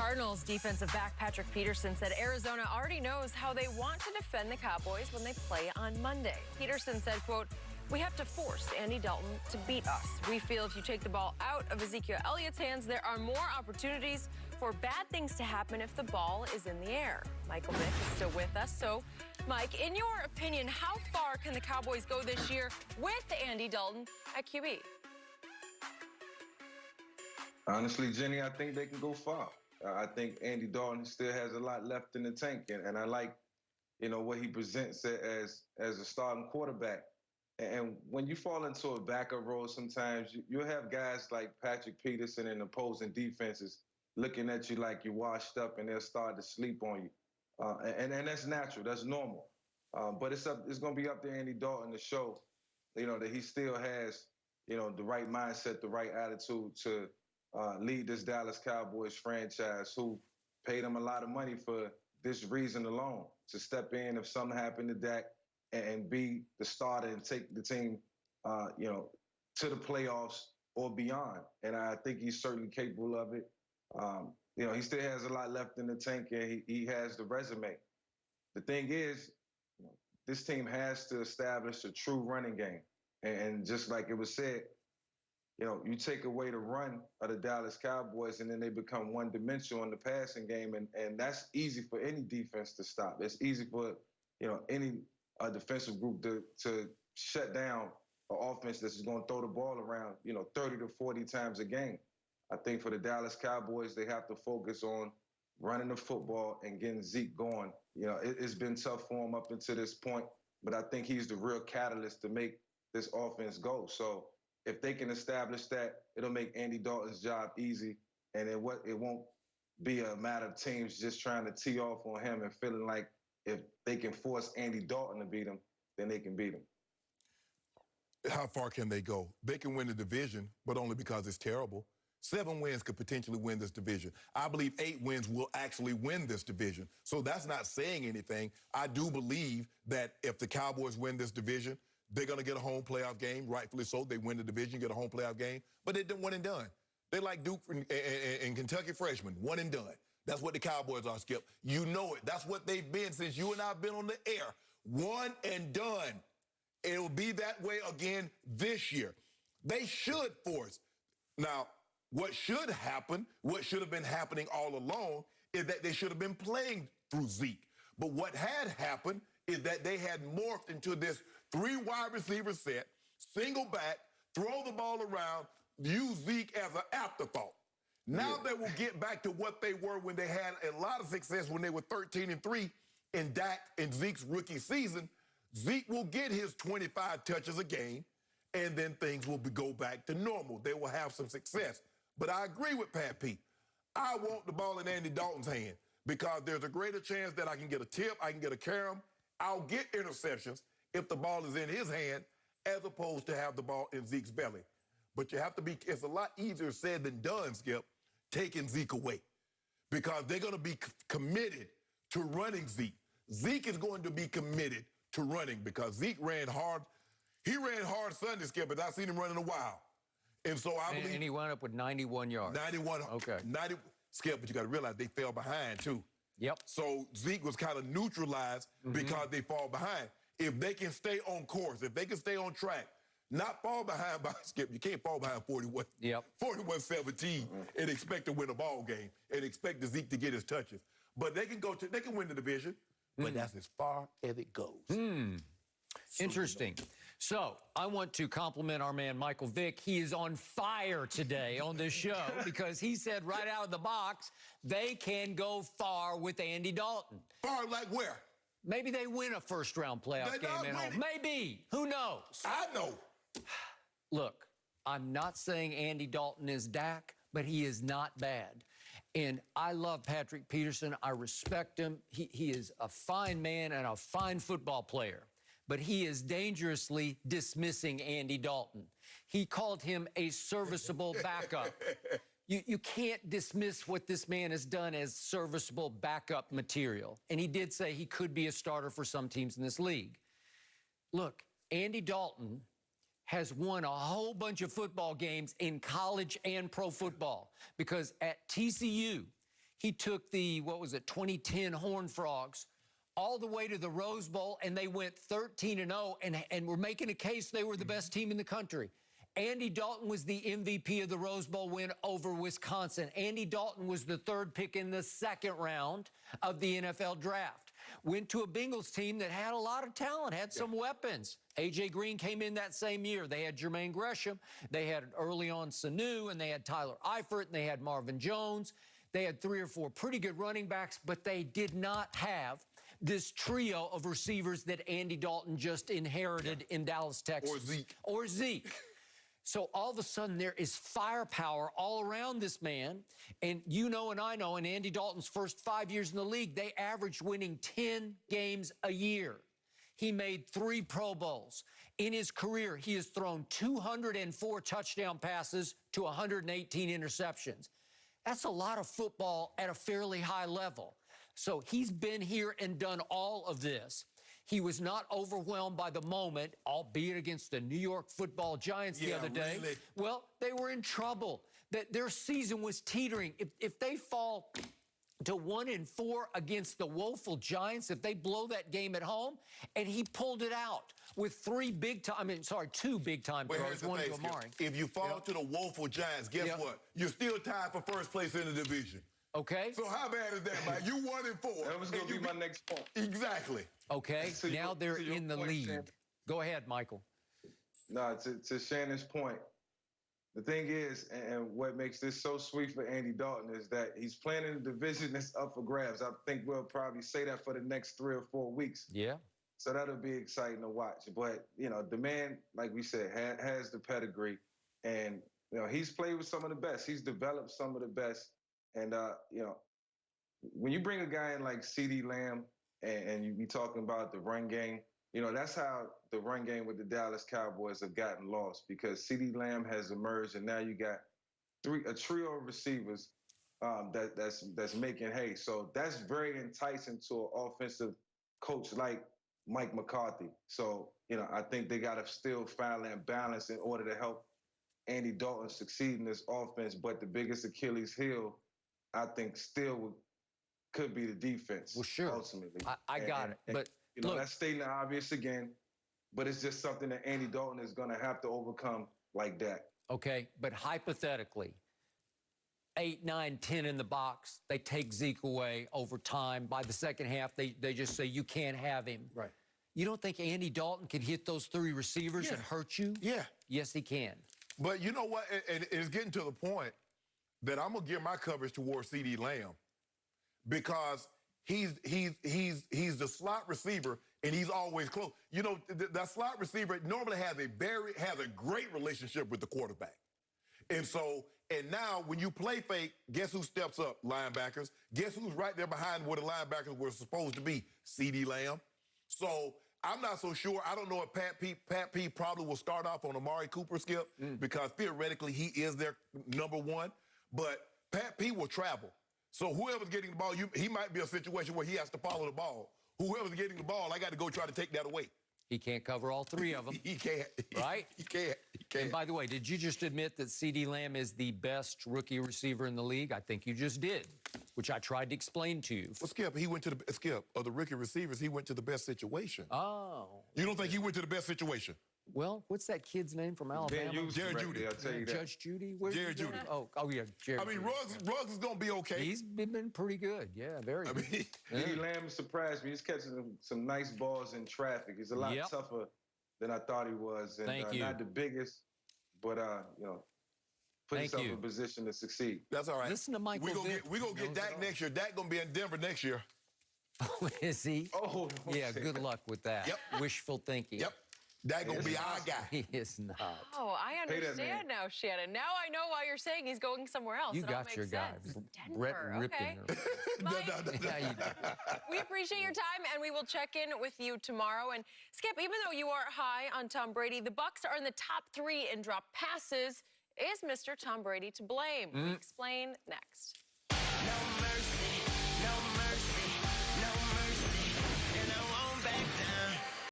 Cardinals defensive back Patrick Peterson said Arizona already knows how they want to defend the Cowboys when they play on Monday. Peterson said, quote, "We have to force Andy Dalton to beat us. We feel if you take the ball out of Ezekiel Elliott's hands, there are more opportunities for bad things to happen if the ball is in the air." Michael Vick is still with us. So, Mike, in your opinion, how far can the Cowboys go this year with Andy Dalton at QB? Honestly, Jenny, I think they can go far. I think Andy Dalton still has a lot left in the tank, and I like, what he presents as a starting quarterback. And when you fall into a backup role, sometimes you'll have guys like Patrick Peterson and opposing defenses looking at you like you're washed up, and they'll start to sleep on you. And that's natural, that's normal. But it's going to be up to Andy Dalton to show, that he still has, the right mindset, the right attitude to lead this Dallas Cowboys franchise, who paid him a lot of money for this reason alone, to step in if something happened to Dak and be the starter and take the team, to the playoffs or beyond. And I think he's certainly capable of it. He still has a lot left in the tank, and he has the resume. The thing is, this team has to establish a true running game. And just like it was said, you take away the run of the Dallas Cowboys, and then they become one-dimensional in the passing game, and that's easy for any defense to stop. It's easy for, any defensive group to shut down an offense that's going to throw the ball around, 30 to 40 times a game. I think for the Dallas Cowboys, they have to focus on running the football and getting Zeke going. It's been tough for him up until this point, but I think he's the real catalyst to make this offense go. So if they can establish that, it'll make Andy Dalton's job easy, and it won't be a matter of teams just trying to tee off on him and feeling like if they can force Andy Dalton to beat him, then they can beat him. How far can they go? They can win the division, but only because it's terrible. 7 wins could potentially win this division. I believe 8 wins will actually win this division. So that's not saying anything. I do believe that if the Cowboys win this division, they're going to get a home playoff game, rightfully so. They win the division, get a home playoff game, but they're one and done. They like Duke and Kentucky freshmen, one and done. That's what the Cowboys are, Skip. You know it. That's what they've been since you and I have been on the air. One and done. It will be that way again this year. They should force. Now, what should happen, what should have been happening all along, is that they should have been playing through Zeke. But what had happened is that they had morphed into this 3 wide receiver set, single back, throw the ball around, use Zeke as an afterthought. Now they will get back to what they were when they had a lot of success when they were 13-3 in Dak and Zeke's rookie season. Zeke will get his 25 touches a game, and then things will go back to normal. They will have some success. But I agree with Pat Pete. I want the ball in Andy Dalton's hand because there's a greater chance that I can get a tip, I can get a carom. I'll get interceptions if the ball is in his hand as opposed to have the ball in Zeke's belly. But you have to be, it's a lot easier said than done, Skip, taking Zeke away because they're going to be committed to running Zeke. Zeke is going to be committed to running because Zeke ran hard. He ran hard Sunday, Skip, but I've seen him run in a while. And so I believe... And he wound up with 91 yards. 91. Okay. 90, Skip, but you got to realize they fell behind, too. Yep. So Zeke was kind of neutralized because they fall behind. If they can stay on course, if they can stay on track, not fall behind by Skip. You can't fall behind 41-17 and expect to win a ball game and expect the Zeke to get his touches. But they can they can win the division, but that's as far as it goes. Interesting. So I want to compliment our man, Michael Vick. He is on fire today on this show because he said right out of the box, they can go far with Andy Dalton. Far like where? Maybe they win a first-round playoff game at home. Maybe. Who knows? I know. Look, I'm not saying Andy Dalton is Dak, but he is not bad. And I love Patrick Peterson. I respect him. He is a fine man and a fine football player. But he is dangerously dismissing Andy Dalton. He called him a serviceable backup. You can't dismiss what this man has done as serviceable backup material. And he did say he could be a starter for some teams in this league. Look, Andy Dalton has won a whole bunch of football games in college and pro football because at TCU, He took the, 2010 Horned Frogs all the way to the Rose Bowl, and they went 13-0, and we're making a case they were the best team in the country. Andy Dalton was the MVP of the Rose Bowl win over Wisconsin. Andy Dalton was the 3rd pick in the 2nd round of the NFL draft. Went to a Bengals team that had a lot of talent, had some weapons. A.J. Green came in that same year. They had Jermaine Gresham. They had early on Sanu, and they had Tyler Eifert, and they had Marvin Jones. They had 3 or 4 pretty good running backs, but they did not have this trio of receivers that Andy Dalton just inherited in Dallas, Texas. Or Zeke. So all of a sudden, there is firepower all around this man. And you know and I know, in Andy Dalton's first 5 years in the league, they averaged winning 10 games a year. He made 3 Pro Bowls. In his career, he has thrown 204 touchdown passes to 118 interceptions. That's a lot of football at a fairly high level. So he's been here and done all of this. He was not overwhelmed by the moment, albeit against the New York Football Giants the other day. Really? Well, they were in trouble. That their season was teetering. If they fall to 1-4 against the woeful Giants, if they blow that game at home, and he pulled it out with 2 big-time throws, one to Amari. If you fall to the woeful Giants, guess what? You're still tied for first place in the division. Okay. So how bad is that, Mike? You 1-4. That was going to be my next point. Exactly. Okay, now they're in the lead. Shannon. Go ahead, Michael. No, to Shannon's point, the thing is, and what makes this so sweet for Andy Dalton is that he's playing in a division that's up for grabs. I think we'll probably say that for the next 3 or 4 weeks. Yeah. So that'll be exciting to watch. But, the man, like we said, has the pedigree. And, he's played with some of the best. He's developed some of the best. And, when you bring a guy in like CeeDee Lamb and you be talking about the run game, that's how the run game with the Dallas Cowboys have gotten lost, because CeeDee Lamb has emerged, and now you got a trio of receivers that's making hay. So that's very enticing to an offensive coach like Mike McCarthy. So, I think they got to still find that balance in order to help Andy Dalton succeed in this offense. But the biggest Achilles heel, I think, still could be the defense. Well, sure. Ultimately. I got it. But look, that's stating the obvious again, but it's just something that Andy Dalton is going to have to overcome like that. Okay, but hypothetically, 8, 9, 10 in the box, they take Zeke away over time. By the second half, they just say, you can't have him. Right. You don't think Andy Dalton can hit those 3 receivers and hurt you? Yeah. Yes, he can. But you know what? And it's getting to the point that I'm going to give my coverage towards CeeDee Lamb, because he's the slot receiver, and he's always close. That slot receiver normally has a great relationship with the quarterback. And now when you play fake, guess who steps up? Linebackers. Guess who's right there behind where the linebackers were supposed to be? CeeDee Lamb. So I'm not so sure. I don't know if Pat P probably will start off on Amari Cooper, Skip, because theoretically he is their number 1. But Pat P will travel. So whoever's getting the ball, he might be a situation where he has to follow the ball. Whoever's getting the ball, I got to go try to take that away. He can't cover all 3 of them. He can't. Right? He can't. And by the way, did you just admit that CeeDee Lamb is the best rookie receiver in the league? I think you just did, which I tried to explain to you. Well, Skip, of the rookie receivers, he went to the best situation. Oh. You don't think he went to the best situation? Well, what's that kid's name from Alabama? Jared Judy. I'll tell you that. Judge Judy? Where's Jared he Judy. going? Oh, yeah, Jared I mean, Judy. Ruggs is going to be okay. He's been pretty good. Yeah, very good. CeeDee Lamb surprised me. He's catching some nice balls in traffic. He's a lot tougher than I thought he was. And, Thank you. Not the biggest, but, put himself in a position to succeed. That's all right. Listen to Michael Vick. We're going to get Dak next year. Dak going to be in Denver next year. Is he? Oh, yeah, good luck with that. Yep. Wishful thinking. Yep. That going to be our guy. He is not. Oh, I understand now, Shannon. Now I know why you're saying he's going somewhere else. You It all got your makes guy. sense. Brett Denver, okay. Rippin. Mike, Yeah, you do. we appreciate your time, and we will check in with you tomorrow. And Skip, even though you are high on Tom Brady, the Bucs are in the top 3 in drop passes. Is Mr. Tom Brady to blame? We explain next.